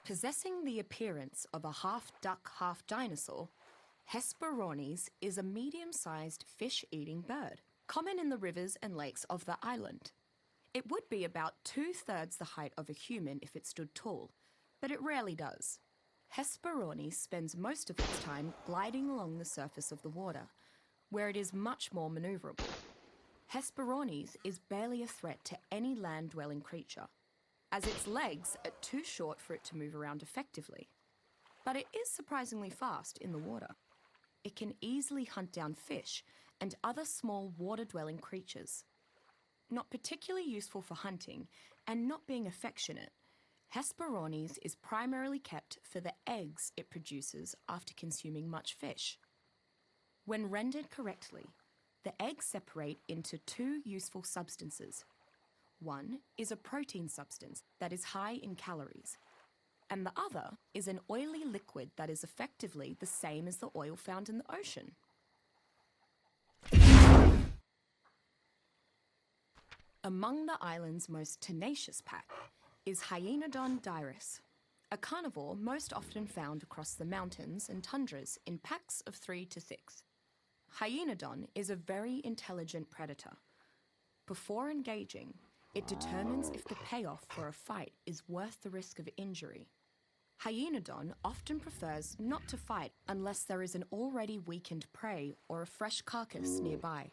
Possessing the appearance of a half-duck, half-dinosaur, Hesperornis is a medium-sized fish-eating bird, common in the rivers and lakes of the island. It would be about 2/3 the height of a human if it stood tall, but it rarely does. Hesperornis spends most of its time gliding along the surface of the water, where it is much more maneuverable. Hesperornis is barely a threat to any land-dwelling creature, as its legs are too short for it to move around effectively. But it is surprisingly fast in the water. It can easily hunt down fish and other small water-dwelling creatures. Not particularly useful for hunting and not being affectionate, Hesperornis is primarily kept for the eggs it produces after consuming much fish. When rendered correctly, the eggs separate into two useful substances. One is a protein substance that is high in calories, and the other is an oily liquid that is effectively the same as the oil found in the ocean. Among the island's most tenacious pack is Hyenodon dirus, a carnivore most often found across the mountains and tundras in packs of 3 to 6. Hyenodon is a very intelligent predator. Before engaging, it determines if the payoff for a fight is worth the risk of injury. Hyenodon often prefers not to fight unless there is an already weakened prey or a fresh carcass nearby.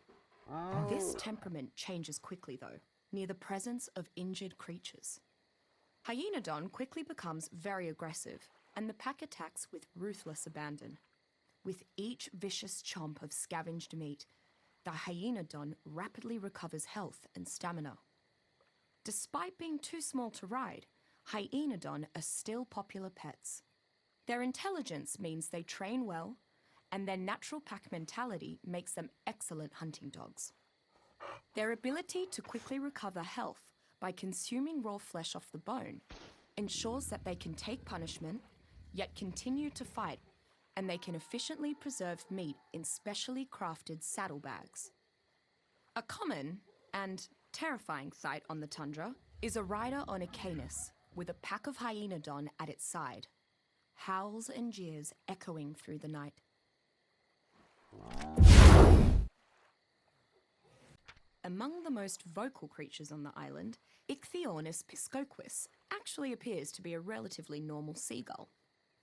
This temperament changes quickly, though, near the presence of injured creatures. Hyenodon quickly becomes very aggressive, and the pack attacks with ruthless abandon. With each vicious chomp of scavenged meat, the Hyenodon rapidly recovers health and stamina. Despite being too small to ride, Hyenodon are still popular pets. Their intelligence means they train well, and their natural pack mentality makes them excellent hunting dogs. Their ability to quickly recover health by consuming raw flesh off the bone ensures that they can take punishment, yet continue to fight, and they can efficiently preserve meat in specially crafted saddlebags. A common and terrifying sight on the tundra is a rider on a canis with a pack of Hyenodon at its side, howls and jeers echoing through the night. Among the most vocal creatures on the island, Ichthyornis piscoquis actually appears to be a relatively normal seagull.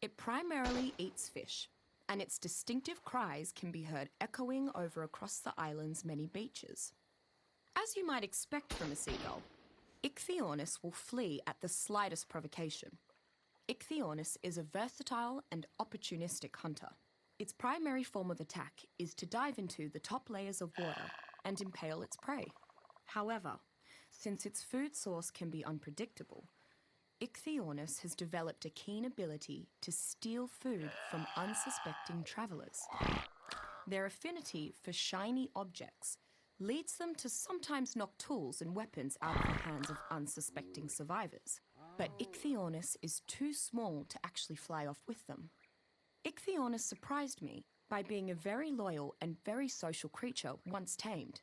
It primarily eats fish, and its distinctive cries can be heard echoing over across the island's many beaches. As you might expect from a seagull, Ichthyornis will flee at the slightest provocation. Ichthyornis is a versatile and opportunistic hunter. Its primary form of attack is to dive into the top layers of water and impale its prey. However, since its food source can be unpredictable, Ichthyornis has developed a keen ability to steal food from unsuspecting travelers. Their affinity for shiny objects leads them to sometimes knock tools and weapons out of the hands of unsuspecting survivors. But Ichthyornis is too small to actually fly off with them. Ichthyornis surprised me by being a very loyal and very social creature once tamed.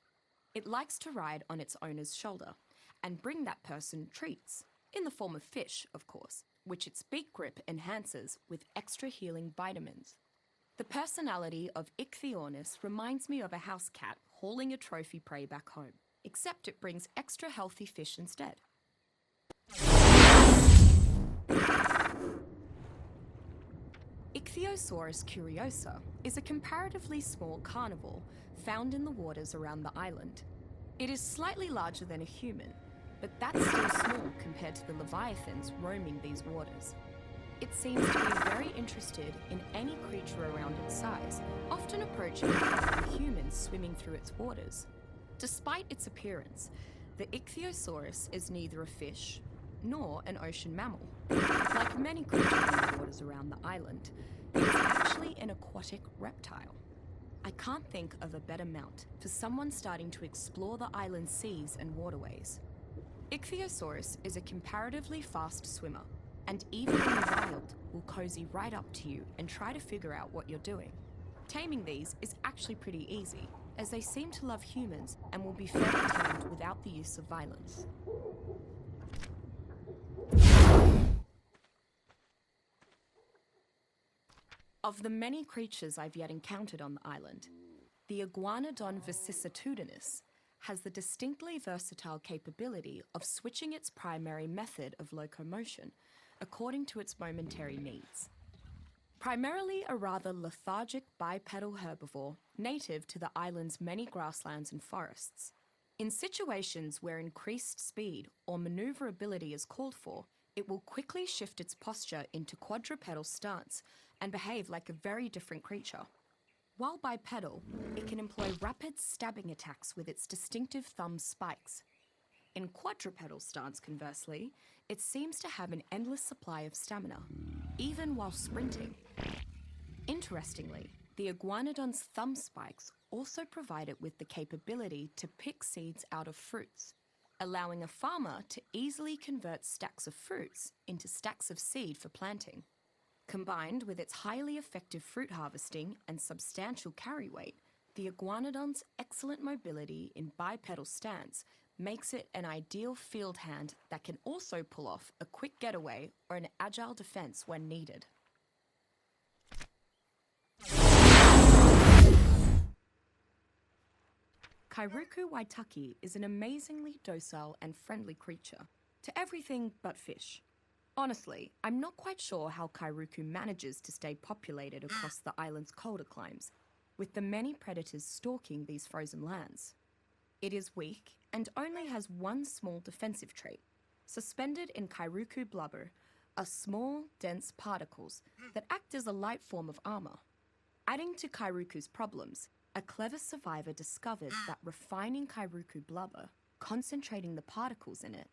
It likes to ride on its owner's shoulder and bring that person treats, in the form of fish, of course, which its beak grip enhances with extra healing vitamins. The personality of Ichthyornis reminds me of a house cat hauling a trophy prey back home, except it brings extra healthy fish instead. Ichthyosaurus curiosa is a comparatively small carnivore found in the waters around the island. It is slightly larger than a human, but that's still small compared to the leviathans roaming these waters. It seems to be very interested in any creature around its size, often approaching humans swimming through its waters. Despite its appearance, the Ichthyosaurus is neither a fish nor an ocean mammal. Like many creatures in the waters around the island, it is actually an aquatic reptile. I can't think of a better mount for someone starting to explore the island's seas and waterways. Ichthyosaurus is a comparatively fast swimmer, and even in the wild will cozy right up to you and try to figure out what you're doing. Taming these is actually pretty easy, as they seem to love humans and will be fairly tamed without the use of violence. Of the many creatures I've yet encountered on the island, the iguanodon vicissitudinus has the distinctly versatile capability of switching its primary method of locomotion according to its momentary needs. Primarily a rather lethargic bipedal herbivore native to the island's many grasslands and forests, in situations where increased speed or maneuverability is called for, it will quickly shift its posture into quadrupedal stance and behave like a very different creature. While bipedal, it can employ rapid stabbing attacks with its distinctive thumb spikes. In quadrupedal stance, conversely, it seems to have an endless supply of stamina, even while sprinting. Interestingly, the iguanodon's thumb spikes also provide it with the capability to pick seeds out of fruits, allowing a farmer to easily convert stacks of fruits into stacks of seed for planting. Combined with its highly effective fruit harvesting and substantial carry weight, the iguanodon's excellent mobility in bipedal stance makes it an ideal field hand that can also pull off a quick getaway or an agile defense when needed. Kairuku waitaki is an amazingly docile and friendly creature to everything but fish. Honestly, I'm not quite sure how Kairuku manages to stay populated across the island's colder climes, with the many predators stalking these frozen lands. It is weak and only has one small defensive trait. Suspended in Kairuku blubber are small, dense particles that act as a light form of armor. Adding to Kairuku's problems, a clever survivor discovered that refining Kairuku blubber, concentrating the particles in it,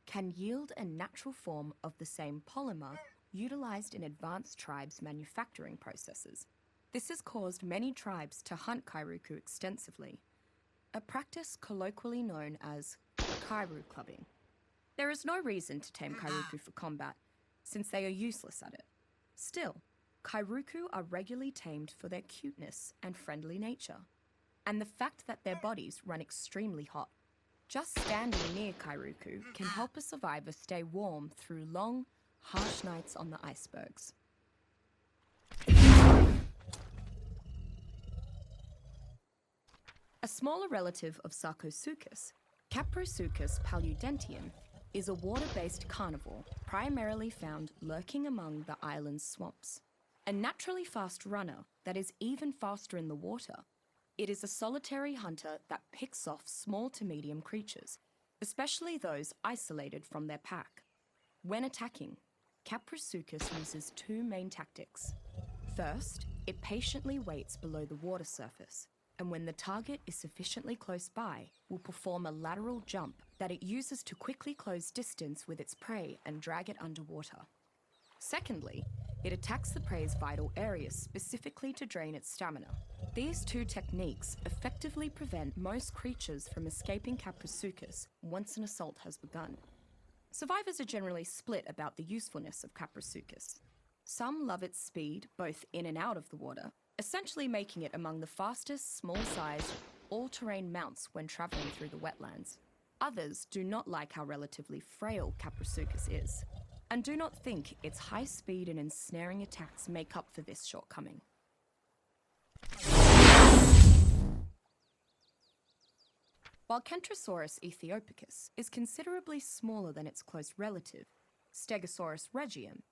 can yield a natural form of the same polymer utilized in advanced tribes' manufacturing processes. This has caused many tribes to hunt Kairuku extensively, a practice colloquially known as Kairu clubbing. There is no reason to tame Kairuku for combat, since they are useless at it. Still, Kairuku are regularly tamed for their cuteness and friendly nature, and the fact that their bodies run extremely hot. Just standing near Kairuku can help a survivor stay warm through long, harsh nights on the icebergs. A smaller relative of Sarcosuchus, Caprosuchus paludentium, is a water-based carnivore primarily found lurking among the island's swamps. A naturally fast runner that is even faster in the water, it is a solitary hunter that picks off small to medium creatures, especially those isolated from their pack. When attacking, Caprosuchus uses two main tactics. First, it patiently waits below the water surface, and when the target is sufficiently close by, will perform a lateral jump that it uses to quickly close distance with its prey and drag it underwater. Secondly, it attacks the prey's vital areas specifically to drain its stamina. These two techniques effectively prevent most creatures from escaping Caprosuchus once an assault has begun. Survivors are generally split about the usefulness of Caprosuchus. Some love its speed both in and out of the water, essentially making it among the fastest, small-sized, all-terrain mounts when traveling through the wetlands. Others do not like how relatively frail Caprosuchus is, and do not think its high speed and ensnaring attacks make up for this shortcoming. While Kentrosaurus ethiopicus is considerably smaller than its close relative, Stegosaurus regium,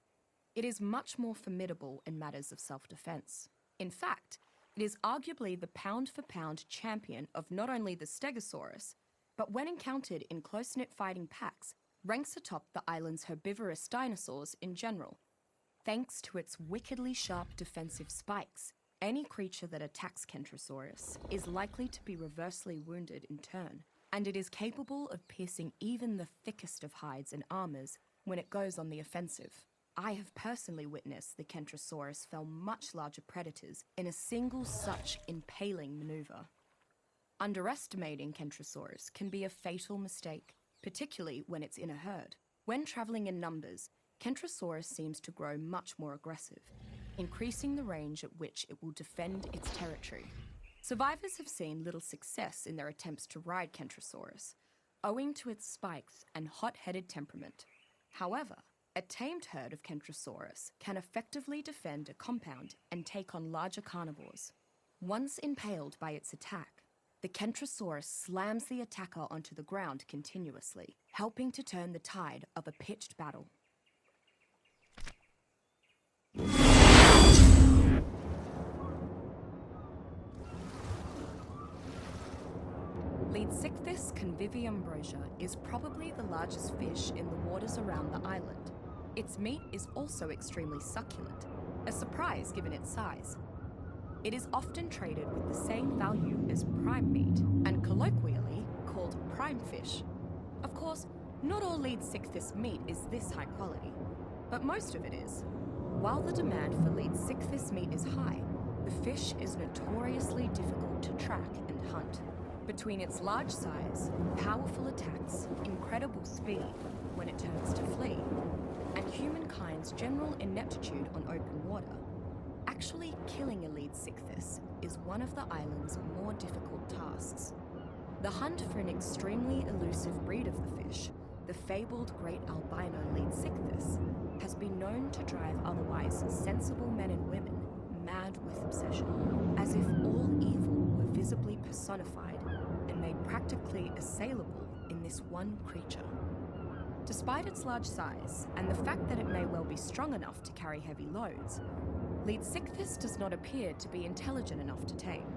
it is much more formidable in matters of self-defense. In fact, it is arguably the pound-for-pound champion of not only the Stegosaurus, but when encountered in close-knit fighting packs, ranks atop the island's herbivorous dinosaurs in general. Thanks to its wickedly sharp defensive spikes, any creature that attacks Kentrosaurus is likely to be reversely wounded in turn, and it is capable of piercing even the thickest of hides and armors when it goes on the offensive. I have personally witnessed the Kentrosaurus fell much larger predators in a single such impaling maneuver. Underestimating Kentrosaurus can be a fatal mistake, particularly when it's in a herd. When traveling in numbers, Kentrosaurus seems to grow much more aggressive, increasing the range at which it will defend its territory. Survivors have seen little success in their attempts to ride Kentrosaurus, owing to its spikes and hot-headed temperament. However, A tamed herd of Kentrosaurus can effectively defend a compound and take on larger carnivores. Once impaled by its attack, the Kentrosaurus slams the attacker onto the ground continuously, helping to turn the tide of a pitched battle. Leadsichthys conviviumbrosia is probably the largest fish in the waters around the island. Its meat is also extremely succulent, a surprise given its size. It is often traded with the same value as prime meat and colloquially called prime fish. Of course, not all Leadsichthys meat is this high quality, but most of it is. While the demand for Leadsichthys meat is high, the fish is notoriously difficult to track and hunt. Between its large size, powerful attacks, incredible speed when it turns to flee, and humankind's general ineptitude on open water, actually killing a Leadsichthys is one of the island's more difficult tasks. The hunt for an extremely elusive breed of the fish, the fabled great albino Leadsichthys, has been known to drive otherwise sensible men and women mad with obsession, as if all evil were visibly personified and made practically assailable in this one creature. Despite its large size and the fact that it may well be strong enough to carry heavy loads, Leadsichthys does not appear to be intelligent enough to tame.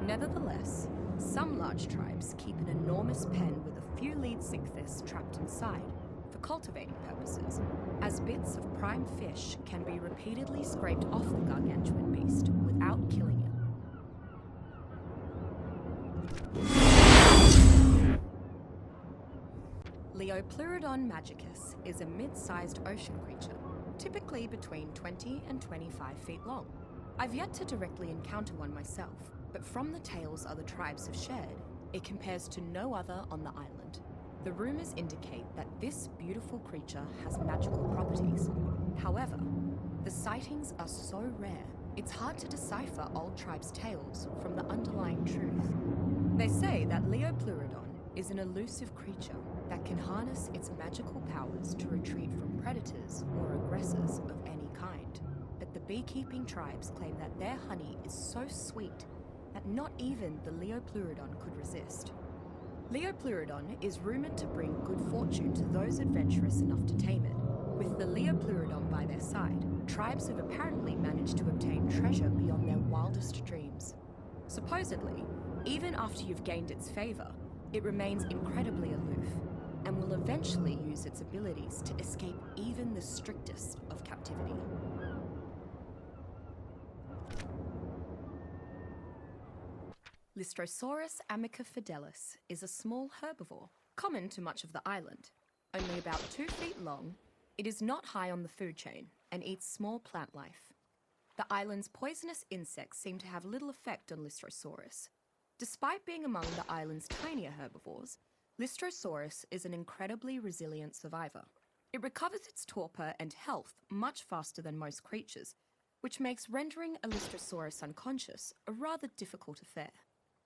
Nevertheless, some large tribes keep an enormous pen with a few Leadsichthys trapped inside for cultivating purposes, as bits of prime fish can be repeatedly scraped off the gargantuan beast without killing it. Leopleurodon magicus is a mid-sized ocean creature, typically between 20 and 25 feet long. I've yet to directly encounter one myself, but from the tales other tribes have shared, it compares to no other on the island. The rumors indicate that this beautiful creature has magical properties. However, the sightings are so rare, it's hard to decipher old tribes' tales from the underlying truth. They say that Leopleurodon is an elusive creature that can harness its magical powers to retreat from predators or aggressors of any kind. But the beekeeping tribes claim that their honey is so sweet that not even the Leopleurodon could resist. Leopleurodon is rumored to bring good fortune to those adventurous enough to tame it. With the Leopleurodon by their side, tribes have apparently managed to obtain treasure beyond their wildest dreams. Supposedly, even after you've gained its favor, it remains incredibly aloof and will eventually use its abilities to escape even the strictest of captivity. Lystrosaurus amica fidelis is a small herbivore, common to much of the island. Only about 2 feet long, it is not high on the food chain and eats small plant life. The island's poisonous insects seem to have little effect on Lystrosaurus. Despite being among the island's tinier herbivores, Lystrosaurus is an incredibly resilient survivor. It recovers its torpor and health much faster than most creatures, which makes rendering a Lystrosaurus unconscious a rather difficult affair.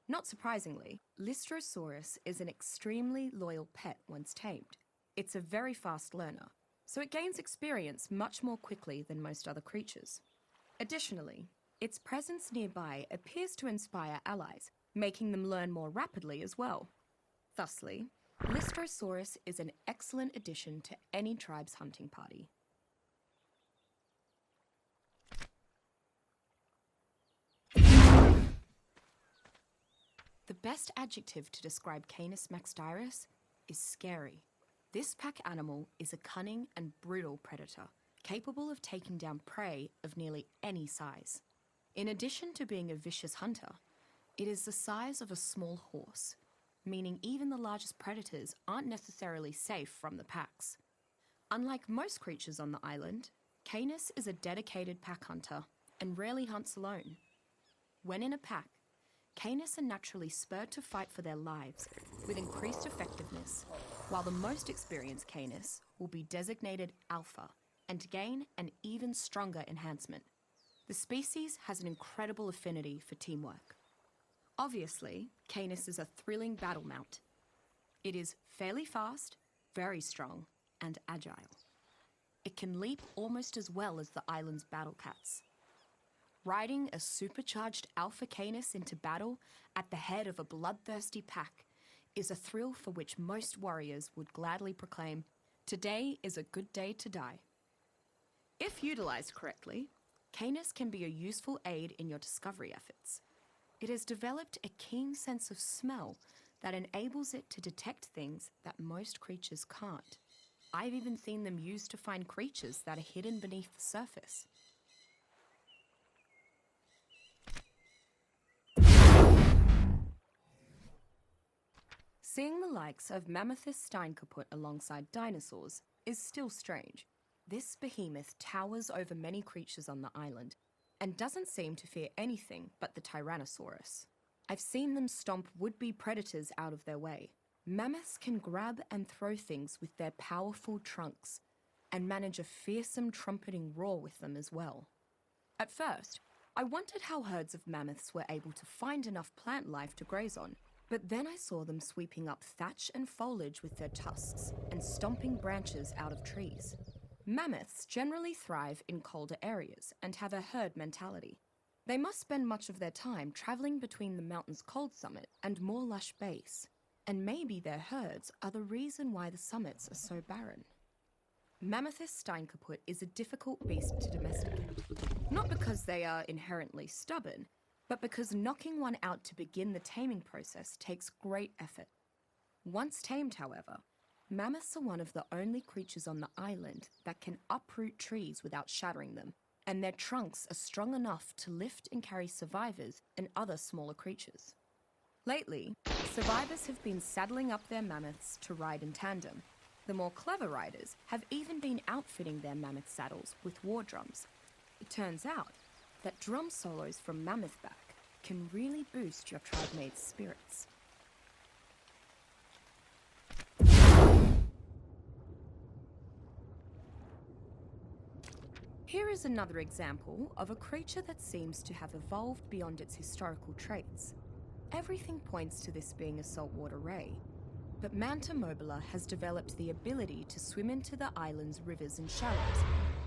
Not surprisingly, Lystrosaurus is an extremely loyal pet once tamed. It's a very fast learner, so it gains experience much more quickly than most other creatures. Additionally, its presence nearby appears to inspire allies, making them learn more rapidly as well. Thusly, Lystrosaurus is an excellent addition to any tribe's hunting party. The best adjective to describe Canis maxdyris is scary. This pack animal is a cunning and brutal predator, capable of taking down prey of nearly any size. In addition to being a vicious hunter, it is the size of a small horse, meaning even the largest predators aren't necessarily safe from the packs. Unlike most creatures on the island, Canis is a dedicated pack hunter and rarely hunts alone. When in a pack, Canis are naturally spurred to fight for their lives with increased effectiveness, while the most experienced Canis will be designated alpha and gain an even stronger enhancement. The species has an incredible affinity for teamwork. Obviously, Canis is a thrilling battle mount. It is fairly fast, very strong, and agile. it can leap almost as well as the island's battle cats. Riding a supercharged alpha canis into battle at the head of a bloodthirsty pack is a thrill for which most warriors would gladly proclaim, "Today is a good day to die." If utilized correctly, Canis can be a useful aid in your discovery efforts. It has developed a keen sense of smell that enables it to detect things that most creatures can't. I've even seen them used to find creatures that are hidden beneath the surface. Seeing the likes of Mammuthus steinkaput alongside dinosaurs is still strange. This behemoth towers over many creatures on the island and doesn't seem to fear anything but the Tyrannosaurus. I've seen them stomp would-be predators out of their way. Mammoths can grab and throw things with their powerful trunks and manage a fearsome trumpeting roar with them as well. At first, I wondered how herds of mammoths were able to find enough plant life to graze on, but then I saw them sweeping up thatch and foliage with their tusks and stomping branches out of trees. Mammoths generally thrive in colder areas and have a herd mentality. They must spend much of their time traveling between the mountain's cold summit and more lush base, and maybe their herds are the reason why the summits are so barren. Mammuthus steinkaput is a difficult beast to domesticate, not because they are inherently stubborn, but because knocking one out to begin the taming process takes great effort. Once tamed, however, mammoths are one of the only creatures on the island that can uproot trees without shattering them, and their trunks are strong enough to lift and carry survivors and other smaller creatures. Lately, survivors have been saddling up their mammoths to ride in tandem. The more clever riders have even been outfitting their mammoth saddles with war drums. It turns out that drum solos from mammothback can really boost your tribe mate's spirits. Here is another example of a creature that seems to have evolved beyond its historical traits. Everything points to this being a saltwater ray, but Manta mobila has developed the ability to swim into the island's rivers and shallows,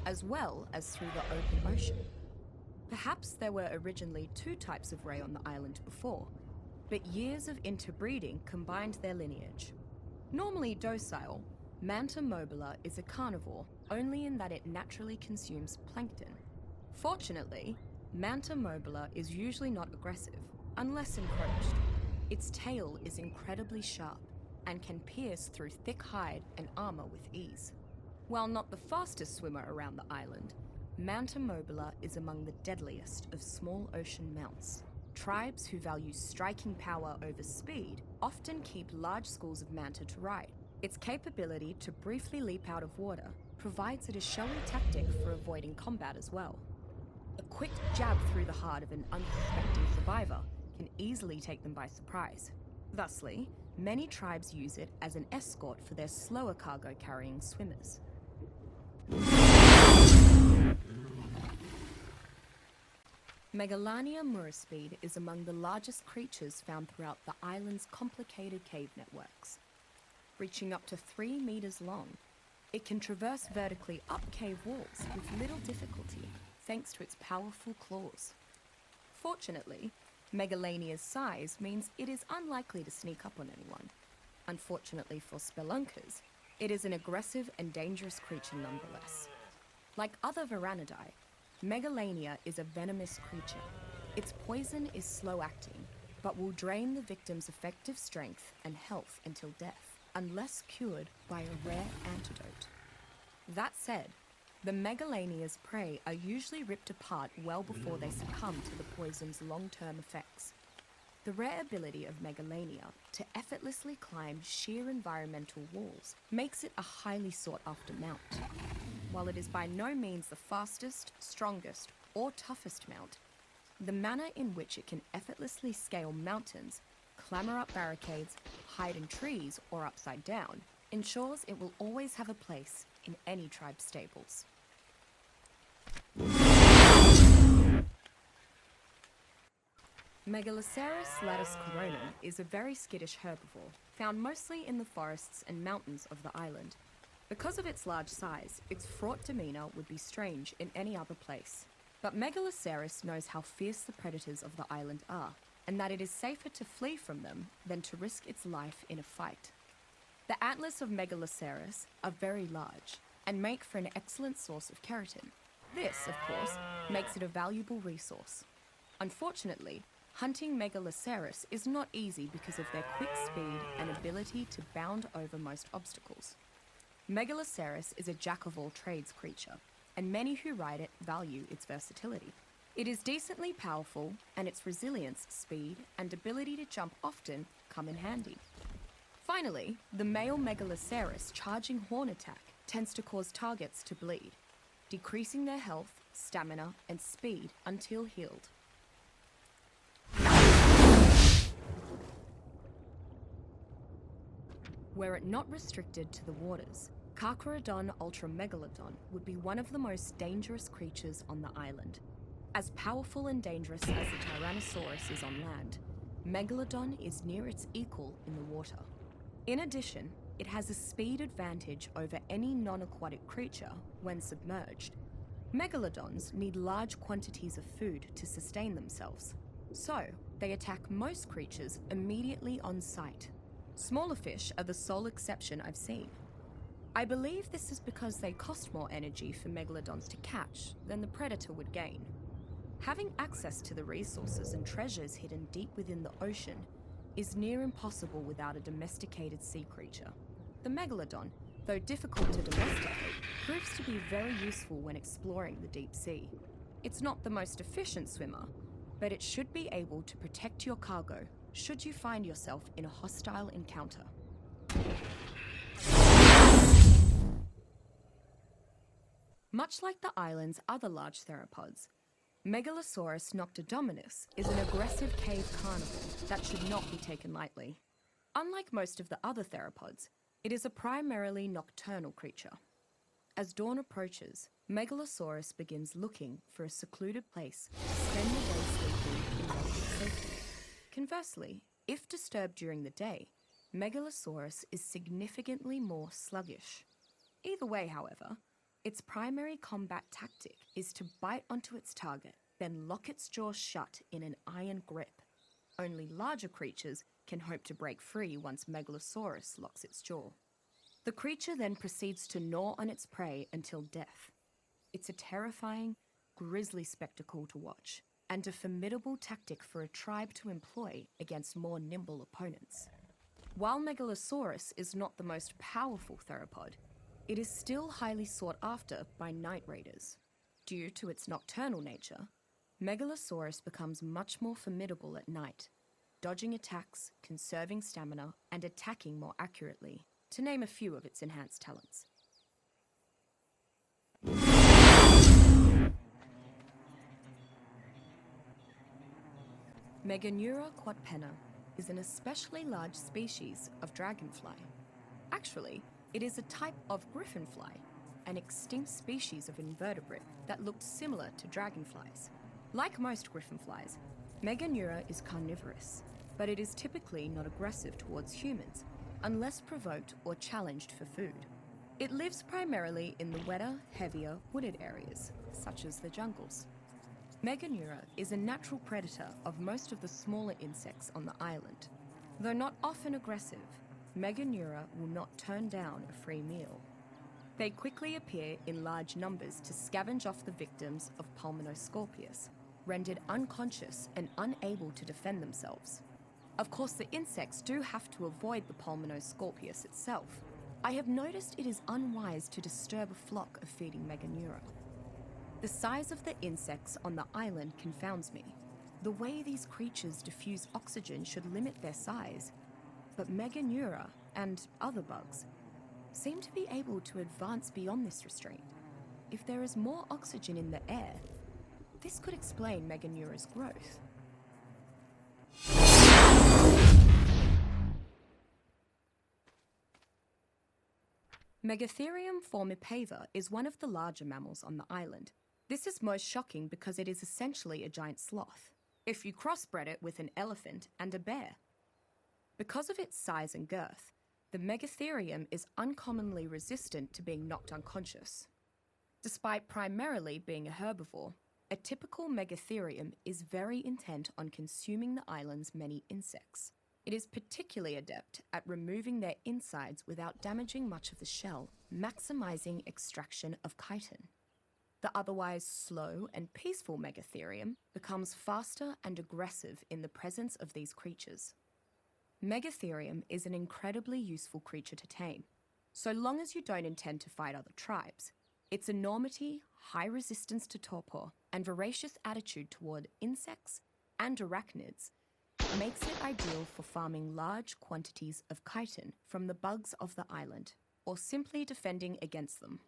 as well as through the open ocean. Perhaps there were originally two types of ray on the island before, but years of interbreeding combined their lineage. Normally docile, Manta mobila is a carnivore only in that it naturally consumes plankton. Fortunately, Manta mobila is usually not aggressive, unless encroached. Its tail is incredibly sharp and can pierce through thick hide and armor with ease. While not the fastest swimmer around the island, Manta mobila is among the deadliest of small ocean mounts. Tribes who value striking power over speed often keep large schools of manta to ride. Its capability to briefly leap out of water provides it a showy tactic for avoiding combat as well. A quick jab through the heart of an unsuspecting survivor can easily take them by surprise. Thusly, many tribes use it as an escort for their slower cargo-carrying swimmers. Megalania muraspeed is among the largest creatures found throughout the island's complicated cave networks. Reaching up to 3 meters long, it can traverse vertically up cave walls with little difficulty thanks to its powerful claws. Fortunately, Megalania's size means it is unlikely to sneak up on anyone. Unfortunately for spelunkers, it is an aggressive and dangerous creature nonetheless. Like other Varanidae, Megalania is a venomous creature. Its poison is slow-acting, but will drain the victim's effective strength and health until death, unless cured by a rare antidote. That said, the Megalania's prey are usually ripped apart well before they succumb to the poison's long-term effects. The rare ability of Megalania to effortlessly climb sheer environmental walls makes it a highly sought-after mount. While it is by no means the fastest, strongest, or toughest mount, the manner in which it can effortlessly scale mountains, clamber up barricades, hide in trees, or upside down, ensures it will always have a place in any tribe's stables. Megaloceros latus coronum is a very skittish herbivore, found mostly in the forests and mountains of the island. Because of its large size, its fraught demeanour would be strange in any other place. But Megaloceros knows how fierce the predators of the island are, and that it is safer to flee from them than to risk its life in a fight. The antlers of Megaloceros are very large and make for an excellent source of keratin. This, of course, makes it a valuable resource. Unfortunately, hunting Megaloceros is not easy because of their quick speed and ability to bound over most obstacles. Megaloceros is a jack-of-all-trades creature, and many who ride it value its versatility. It is decently powerful, and its resilience, speed, and ability to jump often come in handy. Finally, the male Megaloceros charging horn attack tends to cause targets to bleed, decreasing their health, stamina, and speed until healed. Were it not restricted to the waters, Carcharodon ultramegalodon would be one of the most dangerous creatures on the island. As powerful and dangerous as the Tyrannosaurus is on land, Megalodon is near its equal in the water. In addition, it has a speed advantage over any non-aquatic creature when submerged. Megalodons need large quantities of food to sustain themselves, so they attack most creatures immediately on sight. Smaller fish are the sole exception I've seen. I believe this is because they cost more energy for megalodons to catch than the predator would gain. Having access to the resources and treasures hidden deep within the ocean is near impossible without a domesticated sea creature. The megalodon, though difficult to domesticate, proves to be very useful when exploring the deep sea. It's not the most efficient swimmer, but it should be able to protect your cargo should you find yourself in a hostile encounter. Much like the island's other large theropods, Megalosaurus noctodominus is an aggressive cave carnivore that should not be taken lightly. Unlike most of the other theropods, it is a primarily nocturnal creature. As dawn approaches, Megalosaurus begins looking for a secluded place to spend the day sleeping in relative safety. Conversely, if disturbed during the day, Megalosaurus is significantly more sluggish. Either way, however, its primary combat tactic is to bite onto its target, then lock its jaws shut in an iron grip. Only larger creatures can hope to break free once Megalosaurus locks its jaw. The creature then proceeds to gnaw on its prey until death. It's a terrifying, grisly spectacle to watch, and a formidable tactic for a tribe to employ against more nimble opponents. While Megalosaurus is not the most powerful theropod, it is still highly sought after by night raiders. Due to its nocturnal nature, Megalosaurus becomes much more formidable at night, dodging attacks, conserving stamina, and attacking more accurately, to name a few of its enhanced talents. Meganeura quadpenna is an especially large species of dragonfly. Actually, it is a type of griffinfly, an extinct species of invertebrate that looked similar to dragonflies. Like most griffinflies, Meganeura is carnivorous, but it is typically not aggressive towards humans, unless provoked or challenged for food. It lives primarily in the wetter, heavier, wooded areas, such as the jungles. Meganeura is a natural predator of most of the smaller insects on the island. Though not often aggressive, Meganeura will not turn down a free meal. They quickly appear in large numbers to scavenge off the victims of Pulmonoscorpius, rendered unconscious and unable to defend themselves. Of course, the insects do have to avoid the Pulmonoscorpius itself. I have noticed it is unwise to disturb a flock of feeding Meganeura. The size of the insects on the island confounds me. The way these creatures diffuse oxygen should limit their size, but Meganeura and other bugs seem to be able to advance beyond this restraint. If there is more oxygen in the air, this could explain Meganeura's growth. Megatherium formipava is one of the larger mammals on the island. This is most shocking because it is essentially a giant sloth, if you crossbred it with an elephant and a bear. Because of its size and girth, The megatherium is uncommonly resistant to being knocked unconscious. Despite primarily being a herbivore, a typical megatherium is very intent on consuming the island's many insects. It is particularly adept at removing their insides without damaging much of the shell, maximizing extraction of chitin. The otherwise slow and peaceful megatherium becomes faster and aggressive in the presence of these creatures. Megatherium is an incredibly useful creature to tame, so long as you don't intend to fight other tribes. Its enormity, high resistance to torpor, and voracious attitude toward insects and arachnids makes it ideal for farming large quantities of chitin from the bugs of the island, or simply defending against them.